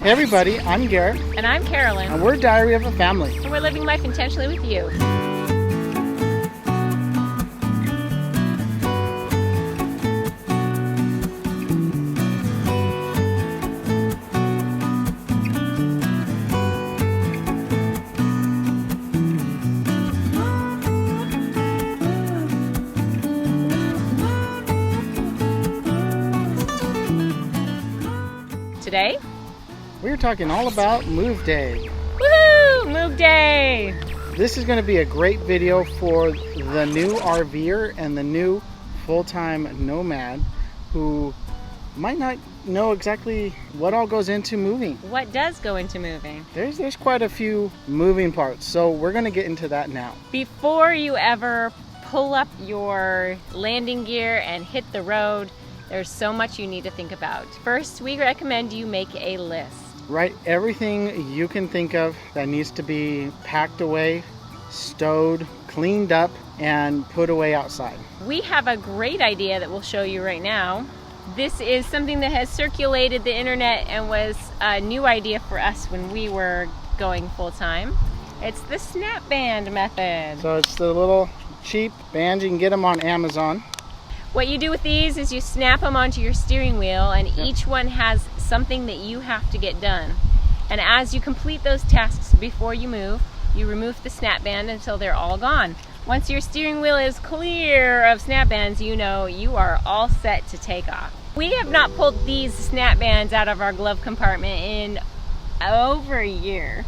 Hey everybody, I'm Garrett. And I'm Carolyn. And we're Diary of a Family. And we're living life intentionally with you. Today, we're talking all about move day. Woohoo! Move day! This is going to be a great video for the new RVer and the new full-time nomad who might not know exactly what all goes into moving. What does go into moving? There's quite a few moving parts, so we're going to get into that now. Before you ever pull up your landing gear and hit the road, there's so much you need to think about. First, we recommend you make a list. Write everything you can think of that needs to be packed away, stowed, cleaned up, and put away outside. We have a great idea that we'll show you right now. This is something that has circulated the internet and was a new idea for us when we were going full-time. It's the snap band method. So it's the little cheap bands, you can get them on Amazon. What you do with these is you snap them onto your steering wheel, and each one has something that you have to get done. And as you complete those tasks before you move, you remove the snap band until they're all gone. Once your steering wheel is clear of snap bands, you know you are all set to take off. We have not pulled these snap bands out of our glove compartment in over a year.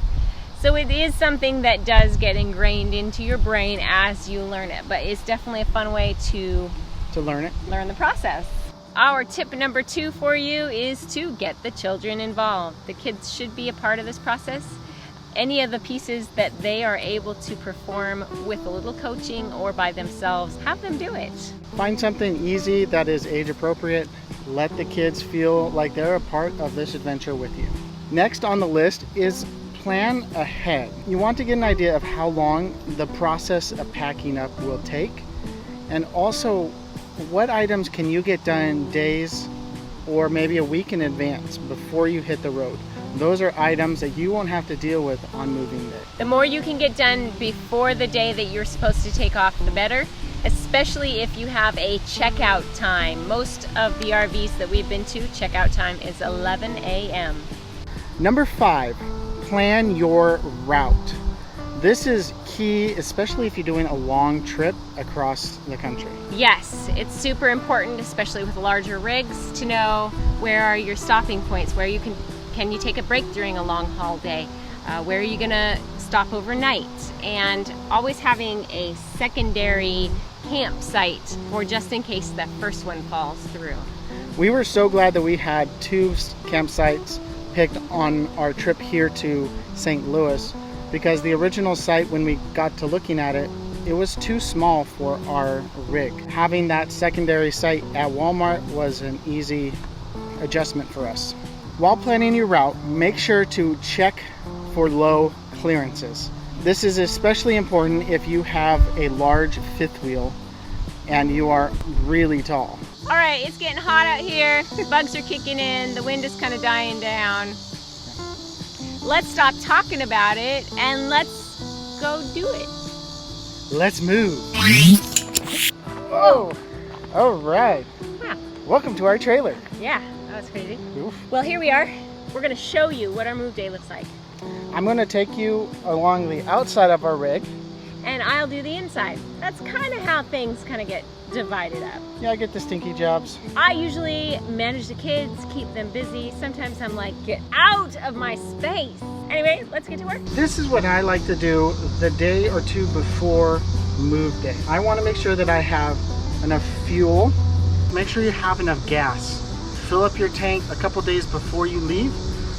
So it is something that does get ingrained into your brain as you learn it, but it's definitely a fun way to learn the process. Our tip number 2 for you is to get the children involved. The kids should be a part of this process. Any of the pieces that they are able to perform with a little coaching or by themselves, have them do it. Find something easy that is age appropriate. Let the kids feel like they're a part of this adventure with you. Next on the list is plan ahead. You want to get an idea of how long the process of packing up will take, and also what items can you get done days or maybe a week in advance before you hit the road. Those are items that you won't have to deal with on moving day. The more you can get done before the day that you're supposed to take off, the better, especially if you have a checkout time. Most of the RVs that we've been to, checkout time is 11 a.m. Number 5, plan your route. This is key, especially if you're doing a long trip across the country. Yes, it's super important, especially with larger rigs, to know where are your stopping points, where you can you take a break during a long haul day, where are you gonna stop overnight, and always having a secondary campsite for just in case that first one falls through. We were so glad that we had 2 campsites picked on our trip here to St. Louis, because the original site, when we got to looking at it, it was too small for our rig. Having that secondary site at Walmart was an easy adjustment for us. While planning your route, make sure to check for low clearances. This is especially important if you have a large fifth wheel and you are really tall. All right, it's getting hot out here. Bugs are kicking in. The wind is kind of dying down. Let's stop talking about it and let's go do it. Let's move. Whoa! All right. Wow. Welcome to our trailer. Yeah, that was crazy. Oof. Well, here we are. We're gonna show you what our move day looks like. I'm gonna take you along the outside of our rig. And I'll do the inside. That's kind of how things kind of get divided up. Yeah, I get the stinky jobs. I usually manage the kids, keep them busy. Sometimes I'm like, get out of my space. Anyway, let's get to work. This is what I like to do the day or 2 before move day. I want to make sure that I have enough fuel. Make sure you have enough gas. Fill up your tank a couple days before you leave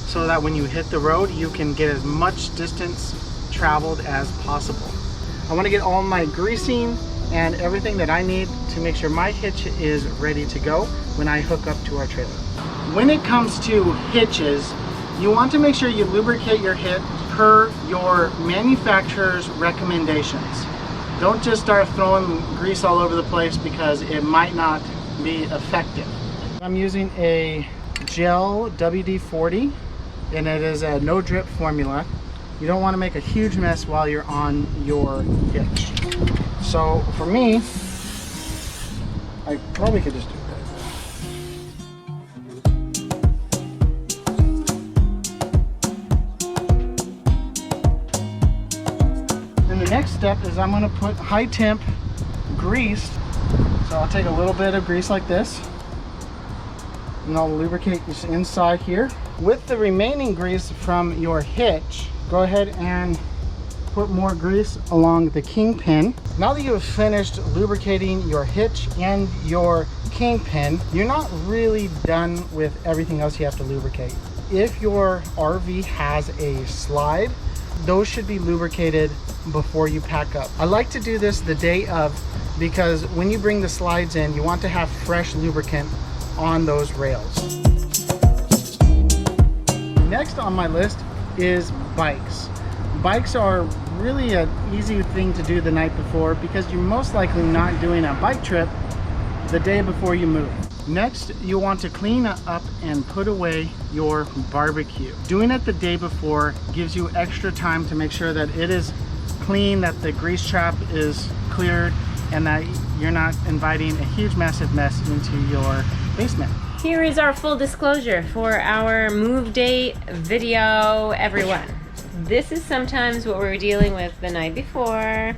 so that when you hit the road, you can get as much distance traveled as possible. I want to get all my greasing and everything that I need to make sure my hitch is ready to go when I hook up to our trailer. When it comes to hitches, you want to make sure you lubricate your hitch per your manufacturer's recommendations. Don't just start throwing grease all over the place because it might not be effective. I'm using a gel WD-40 and it is a no drip formula. You don't want to make a huge mess while you're on your hitch. So for me, I probably could just do and the next step is I'm going to put high temp grease. So I'll take a little bit of grease like this, and I'll lubricate this inside here. With the remaining grease from your hitch, go ahead and put more grease along the kingpin. Now that you have finished lubricating your hitch and your kingpin, you're not really done with everything else you have to lubricate. If your RV has a slide, those should be lubricated before you pack up. I like to do this the day of, because when you bring the slides in, you want to have fresh lubricant on those rails. Next on my list is bikes. Bikes are really an easy thing to do the night before, because you're most likely not doing a bike trip the day before you move. Next, you want to clean up and put away your barbecue. Doing it the day before gives you extra time to make sure that it is clean, that the grease trap is cleared, and that you're not inviting a huge massive mess into your basement. Here is our full disclosure for our move day video, everyone. This is sometimes what we're dealing with the night before.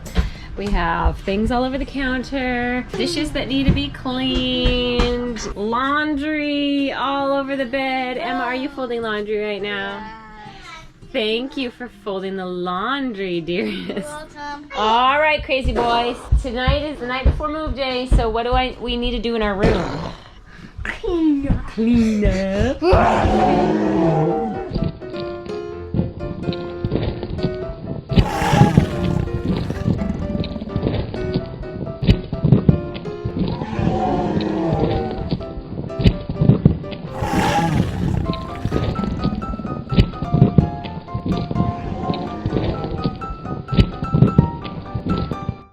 We have things all over the counter, dishes that need to be cleaned, laundry all over the bed. Emma, are you folding laundry right now? Thank you for folding the laundry, dearest. Welcome. All right, crazy boys. Tonight is the night before move day, so what do we need to do in our room? Clean up. Clean up.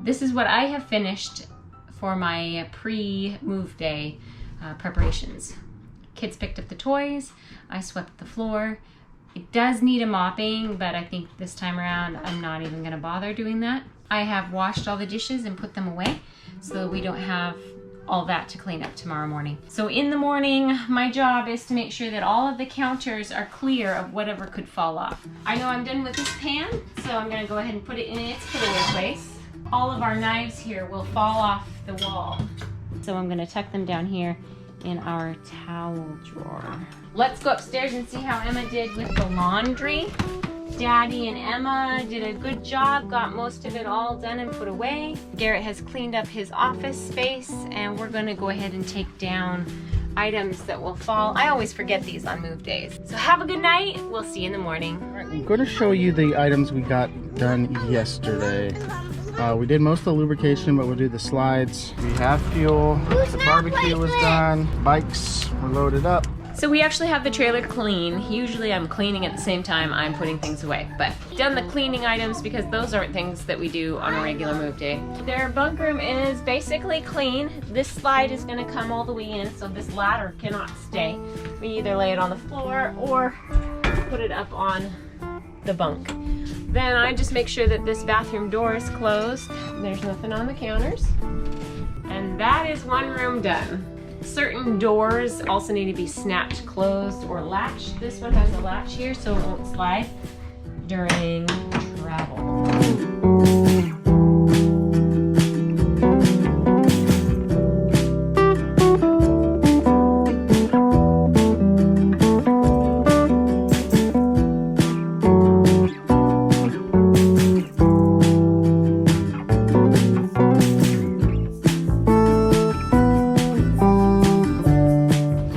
This is what I have finished for my pre-move day preparations. Kids picked up the toys, I swept the floor. It does need a mopping, but I think this time around I'm not even gonna bother doing that. I have washed all the dishes and put them away so that we don't have all that to clean up tomorrow morning. So in the morning, my job is to make sure that all of the counters are clear of whatever could fall off. I know I'm done with this pan, so I'm gonna go ahead and put it in its put-away place. All of our knives here will fall off the wall. So I'm gonna tuck them down here in our towel drawer. Let's go upstairs and see how Emma did with the laundry. Daddy and Emma did a good job, got most of it all done and put away. Garrett has cleaned up his office space, and we're gonna go ahead and take down items that will fall. I always forget these on move days. So have a good night. We'll see you in the morning. All right, I'm going to show you the items we got done yesterday. We did most of the lubrication, but we'll do the slides. We have fuel, the barbecue was done, bikes were loaded up. So we actually have the trailer clean. Usually I'm cleaning at the same time I'm putting things away, but done the cleaning items because those aren't things that we do on a regular move day. Their bunk room is basically clean. This slide is gonna come all the way in, so this ladder cannot stay. We either lay it on the floor or put it up on the bunk. Then I just make sure that this bathroom door is closed. There's nothing on the counters. And that is one room done. Certain doors also need to be snapped closed or latched. This one has a latch here so it won't slide during travel.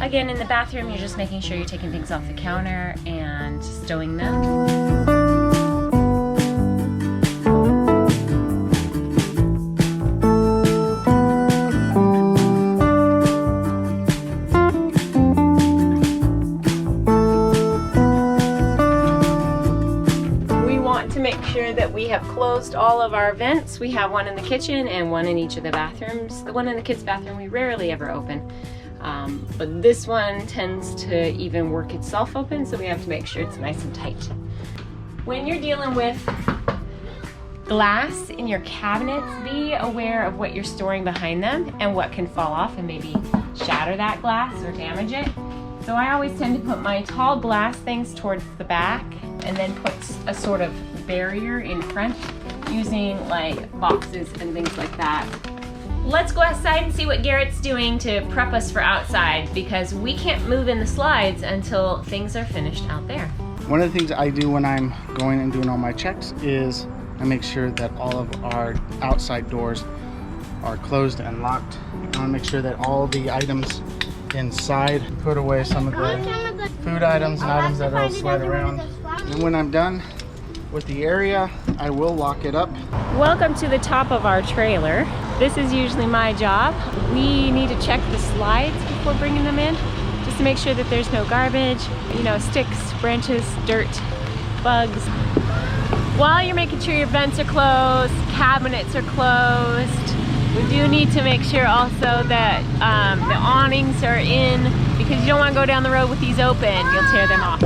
Again, in the bathroom, you're just making sure you're taking things off the counter and stowing them. We want to make sure that we have closed all of our vents. We have one in the kitchen and one in each of the bathrooms. The one in the kids' bathroom we rarely ever open. But this one tends to even work itself open, so we have to make sure it's nice and tight. When you're dealing with glass in your cabinets, be aware of what you're storing behind them and what can fall off and maybe shatter that glass or damage it. So I always tend to put my tall glass things towards the back and then put a sort of barrier in front using like boxes and things like that. Let's go outside and see what Garrett's doing to prep us for outside, because we can't move in the slides until things are finished out there. One of the things I do when I'm going and doing all my checks is I make sure that all of our outside doors are closed and locked. I want to make sure that all the items inside, put away some of the food items and items that will slide around. And when I'm done with the area, I will lock it up. Welcome to the top of our trailer. This is usually my job. We need to check the slides before bringing them in, just to make sure that there's no garbage, you know, sticks, branches, dirt, bugs. While you're making sure your vents are closed, cabinets are closed, we do need to make sure also that the awnings are in, because you don't want to go down the road with these open. You'll tear them off.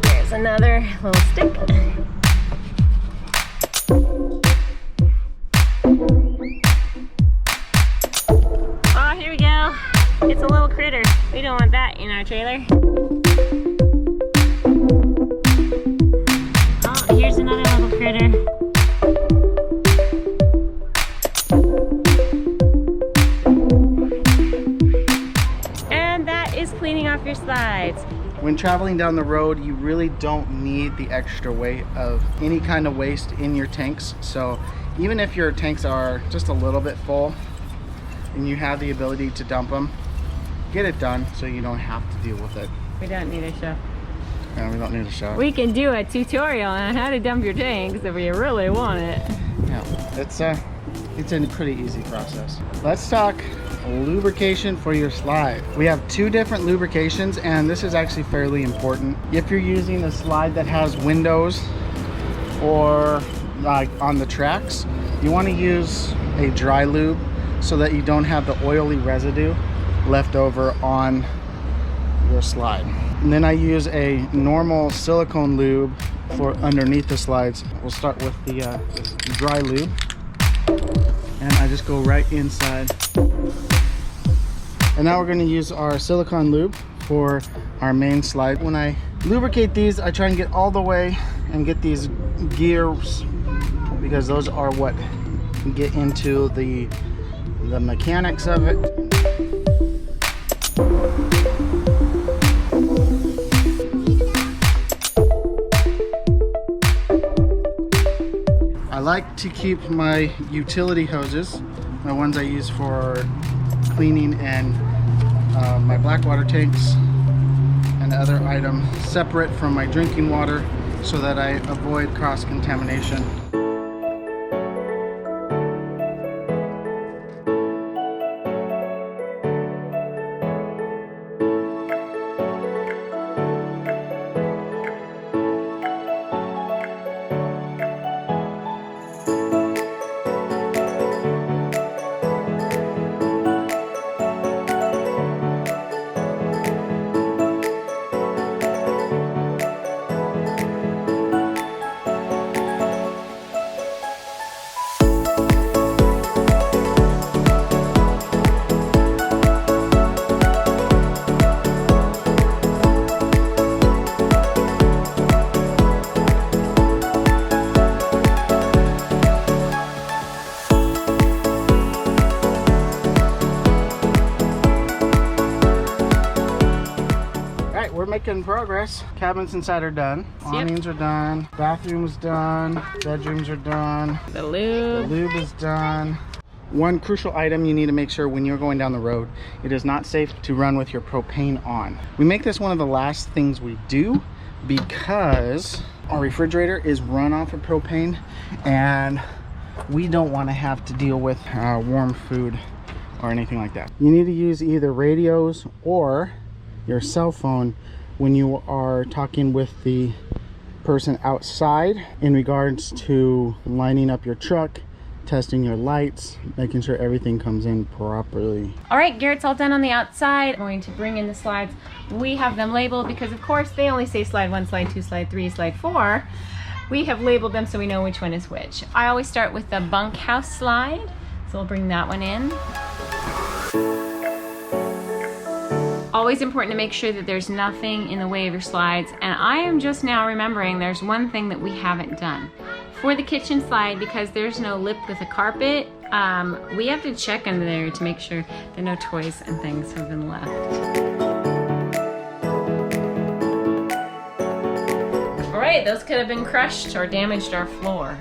There's another little stick. Oh, here we go. It's a little critter. We don't want that in our trailer. Oh, here's another little critter. And that is cleaning off your slides. When traveling down the road, you really don't need the extra weight of any kind of waste in your tanks. So even if your tanks are just a little bit full and you have the ability to dump them, get it done so you don't have to deal with it. We don't need a show. No, we don't need a show. We can do a tutorial on how to dump your tanks if you really want it. Yeah, it's a pretty easy process. Let's talk lubrication for your slide. We have two different lubrications, and this is actually fairly important. If you're using a slide that has windows or like on the tracks, you want to use a dry lube so that you don't have the oily residue left over on your slide. And then I use a normal silicone lube for underneath the slides. We'll start with the dry lube, and I just go right inside. And now we're going to use our silicone lube for our main slide. When I lubricate these, I try and get all the way and get these gears, because those are what get into the mechanics of it. I like to keep my utility hoses, my ones I use for cleaning and my black water tanks and other items, separate from my drinking water so that I avoid cross-contamination. We're making progress. Cabins inside are done. Awnings are done. Bathrooms done. Bedrooms are done. The lube is done. One crucial item you need to make sure when you're going down the road, it is not safe to run with your propane on. We make this one of the last things we do because our refrigerator is run off of propane, and we don't want to have to deal with warm food or anything like that. You need to use either radios or your cell phone when you are talking with the person outside in regards to lining up your truck testing your lights, making sure everything comes in properly. All right, Garrett's all done on the outside. I'm going to bring in the slides. We have them labeled because of course they only say slide 1, slide 2, slide 3, slide 4. We have labeled them so we know which one is which. I always start with the bunkhouse slide, so we'll bring that one in. Always important to make sure that there's nothing in the way of your slides. And I am just now remembering there's one thing that we haven't done. For the kitchen slide, because there's no lip with a carpet, we have to check under there to make sure that no toys and things have been left. All right, those could have been crushed or damaged our floor.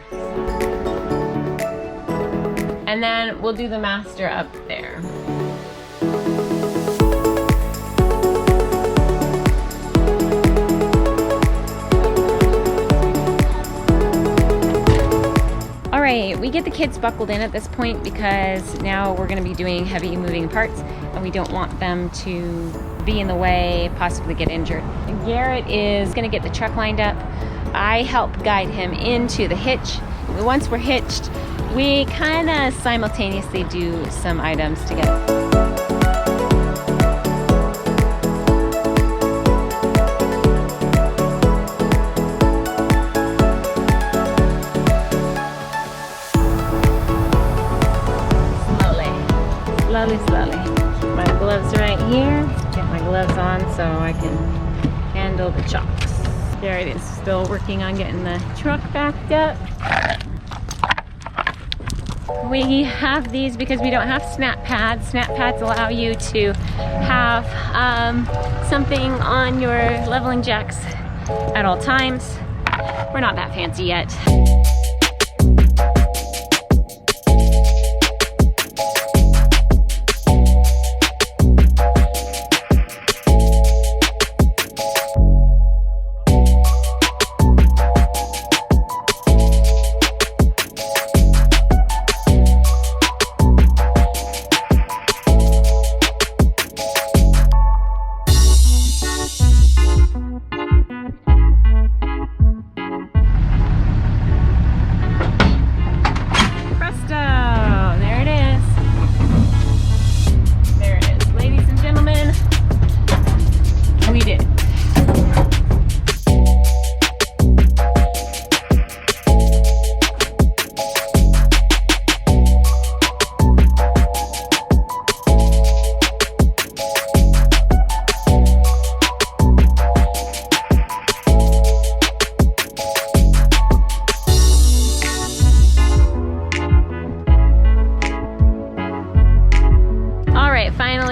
And then we'll do the master up there. Alright, we get the kids buckled in at this point because now we're going to be doing heavy moving parts and we don't want them to be in the way, possibly get injured. And Garrett is going to get the truck lined up. I help guide him into the hitch. Once we're hitched, we kind of simultaneously do some items together. Slowly. My gloves right here. Get my gloves on so I can handle the chocks. Garrett is still working on getting the truck backed up. We have these because we don't have snap pads. Snap pads allow you to have something on your leveling jacks at all times. We're not that fancy yet.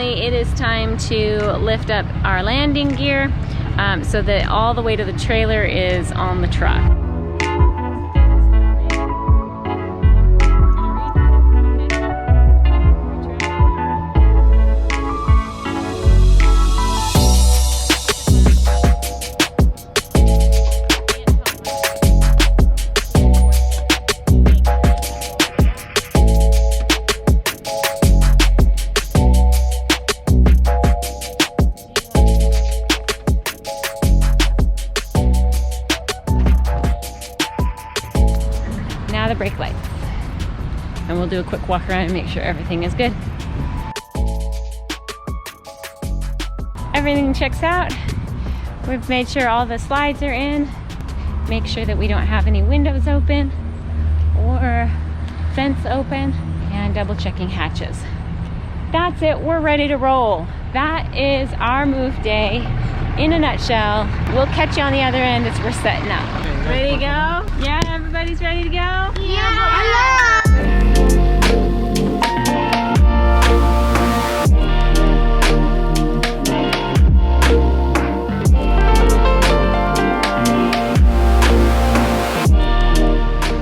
It is time to lift up our landing gear so that all the weight of the trailer is on the truck. The brake lights, and we'll do a quick walk around and make sure everything is good. Everything checks out. We've made sure all the slides are in, make sure that we don't have any windows open or fence open, and double checking hatches. That's it, we're ready to roll. That is our move day in a nutshell. We'll catch you on the other end as we're setting up. Ready to go? Yeah, everybody's ready to go? Yeah!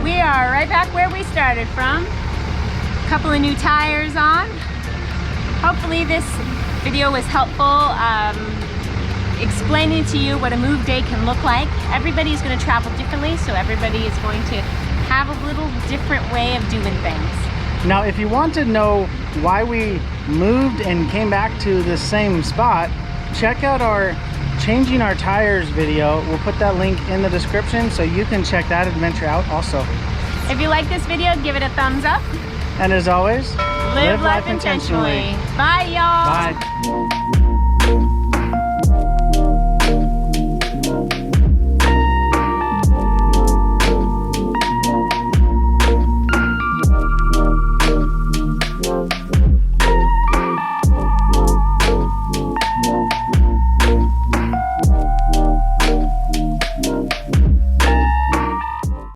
We are right back where we started from. A couple of new tires on. Hopefully this video was helpful. Explaining to you what a move day can look like. Everybody's going to travel differently, so everybody is going to have a little different way of doing things. Now, if you want to know why we moved and came back to the same spot, check out our changing our tires video. We'll put that link in the description so you can check that adventure out also. If you like this video, give it a thumbs up. And as always, Live life intentionally. Bye, y'all. Bye.